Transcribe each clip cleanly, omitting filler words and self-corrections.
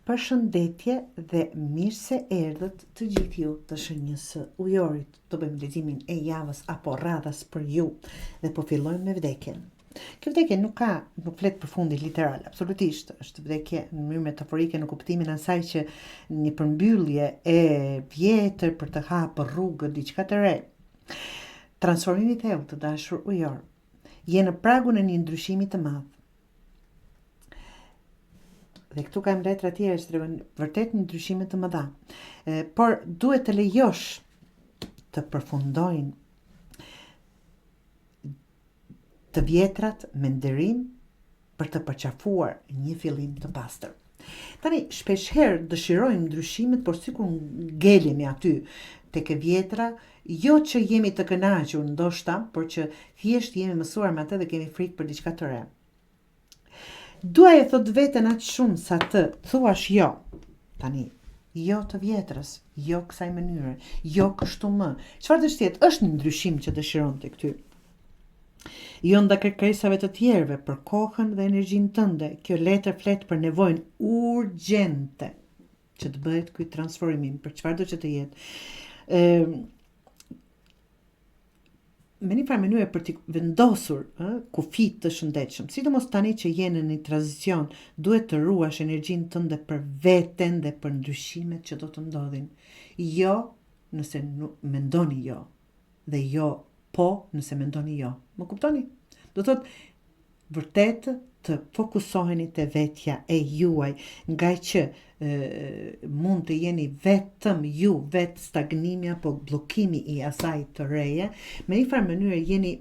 Përshëndetje dhe mirë se erdhët të gjithë ju të shenjës së ujorit. Do bëjmë leximin e javës apo radhas për ju dhe po fillojmë me vdekjen. Kjo vdekje nuk flet për fundi literal, absolutisht. Është vdekje në mënyrë metaforike në kuptimin asaj që një përmbyllje e vjetër për të hapur rrugë diçka të re. Transformimi i thellë të dashur ujor. Je në pragun e një ndryshimi të madh. Dhe këtu kam letra tjera që tregojnë vërtet një ndryshime të mëdha. Por duhet të lejosh të përfundojnë të vjetrat me nderim për të përqafuar një fillim të pastër. Tani, shpeshherë dëshirojmë ndryshimet, por sikur ngelemi aty tek e vjetra, jo që jemi të kënaqur ndoshta, por që thjesht jemi mësuar me atë dhe kemi frikë për diçka të re. Dua e thot veten aq shumë sa të thuash jo. Tani, jo të vjetrës, jo kësaj mënyre, jo kështu më. Çfarë do të jetë? Është një ndryshim që dëshiron tek ty. Jo nda kërkesave të tjerëve për kohën dhe energjinë tënde. Kjo letër flet për nevojën urgjente që të bëhet ky transformim, për çfarë do që të jetë. Me një farë mënyrë për të vendosur kufit të shëndetshëm, sidomos tani që je në një tranzicion, duhet të ruash energjinë tënde për veten dhe për ndryshimet që do të ndodhin. Jo nëse mendoni jo, dhe jo po nëse mendoni jo. Më kuptoni? Do thotë vërtet të fokusoheni te vetja e juaj, nga që mund të jeni vetëm ju, vetë stagnimi apo bllokimi i asaj të reje, me një farë mënyrë jeni,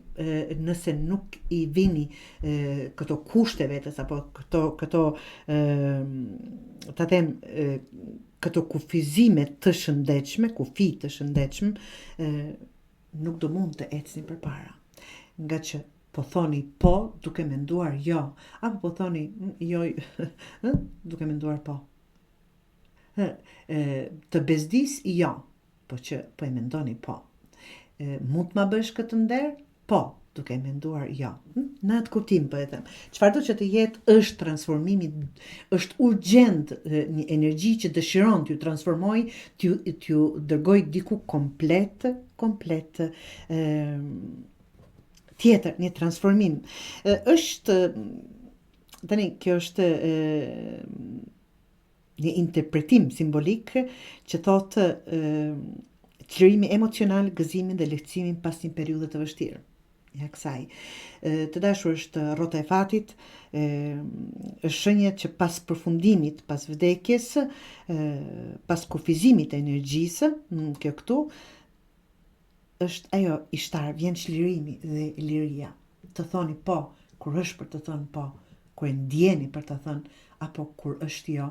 nëse nuk i vini këto kushte vetes apo këto ta them këto kufizime të shëndetshme, kufi të shëndetshëm, nuk do mund të ecni përpara. Nga që po thoni po duke menduar jo, apo po thoni jo duke menduar po. Të bezdis jo, po që po e mendoni po. Mund të ma bësh këtë nder? Po, duke menduar jo. Në atë kuptim po e them. Çfarë do që të jetë është transformimi, është urgjent një energji që dëshiron t'ju transformoj, t'ju dërgoj diku komplet tjetër, një transformim. Tani, kjo është një interpretim simbolik që thotë çlirimi emocional, gëzimin dhe lehtësimin pas një periudhe të vështirë. Ja kësaj. Të dashur është rrota e fatit, është shenja që pas përfundimit, pas vdekjes, pas kufizimit të energjisë, kjo këtu, është ajo ishtar, vjen çlirimi dhe liria. Të thoni po, kur është për të thënë po, kur e ndjeni për të thënë, apo kur është jo,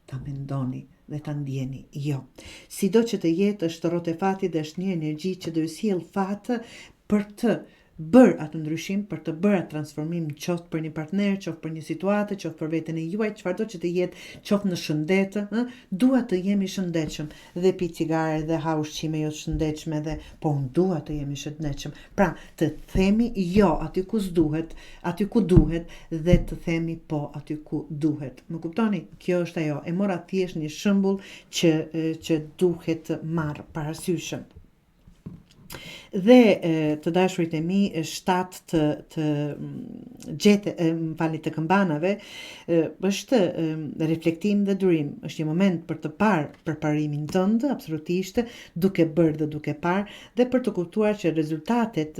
ta mendoni dhe ta ndjeni jo. Sido që të jetë është rrotë e fatit dhe është një energji që do ju sjell fat për të bërë atë ndryshim, për të bërë atë transformim, qoftë për një partner, qoftë për një situatë, qoftë për veten e juaj, çfarëdo që të jetë, qoftë në shëndet, dua të jemi shëndetshëm, dhe pi cigare dhe ha ushqime jo të shëndetshme dhe po unë dua të jemi shëndetshëm. Pra, të themi jo aty ku s'duhet, aty ku duhet dhe të themi po aty ku duhet. Më kuptoni? Kjo është ajo. E mora thjesht një shembull që duhet marr parasysh. Dhe të dashurit e mi, 7 të këmbanave është reflektim dhe durim. Është një moment për të parë përparimin tënd, absolutisht, duke bërë dhe duke parë, dhe për të kuptuar që rezultatet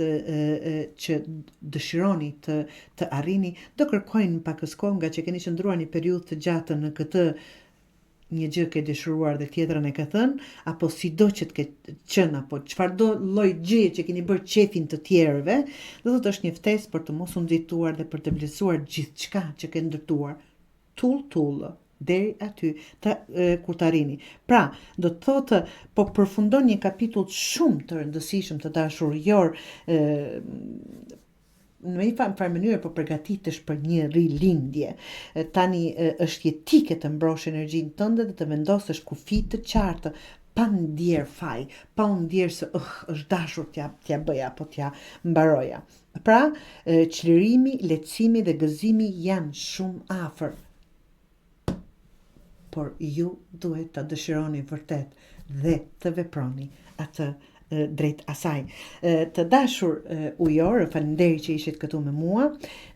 që dëshironi të arrini do kërkojnë pakës kohë, nga që keni qëndruar një periudhë të gjatë në këtë një gjë ke dëshiruar dhe tjetrën e ke thënë, apo sido që të ke qenë, apo çfarëdo lloj gjëje që keni bërë qefin të tjerëve, do thotë është një ftesë për të mos u nxituar dhe për të vlerësuar gjithçka që ke ndërtuar. Tull deri aty kur të arrini. Pra, do të thotë po përfundon një kapitull shumë të rëndësishëm të dashur jor, në një farë mënyrë po përgatitesh për një rilindje. Tani është jetike të mbrosh energjinë tënde dhe të vendosësh kufi të qartë, pa ndjer faj, pa u ndjer se është dashur t'ja bëja apo t'ja mbaroja. Pra, çlirimi, lehtësimi dhe gëzimi janë shumë afër. por ju duhet të dëshironi vërtet dhe të veproni atë drejt asaj. Të dashur ujor, faleminderit që ishit këtu me mua.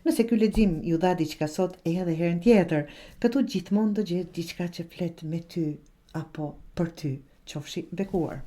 Nëse ky lexim ju dha diçka sot, edhe herën tjetër, këtu gjithmonë do gjetë diçka që flet me ty apo për ty. Qofshi bekuar.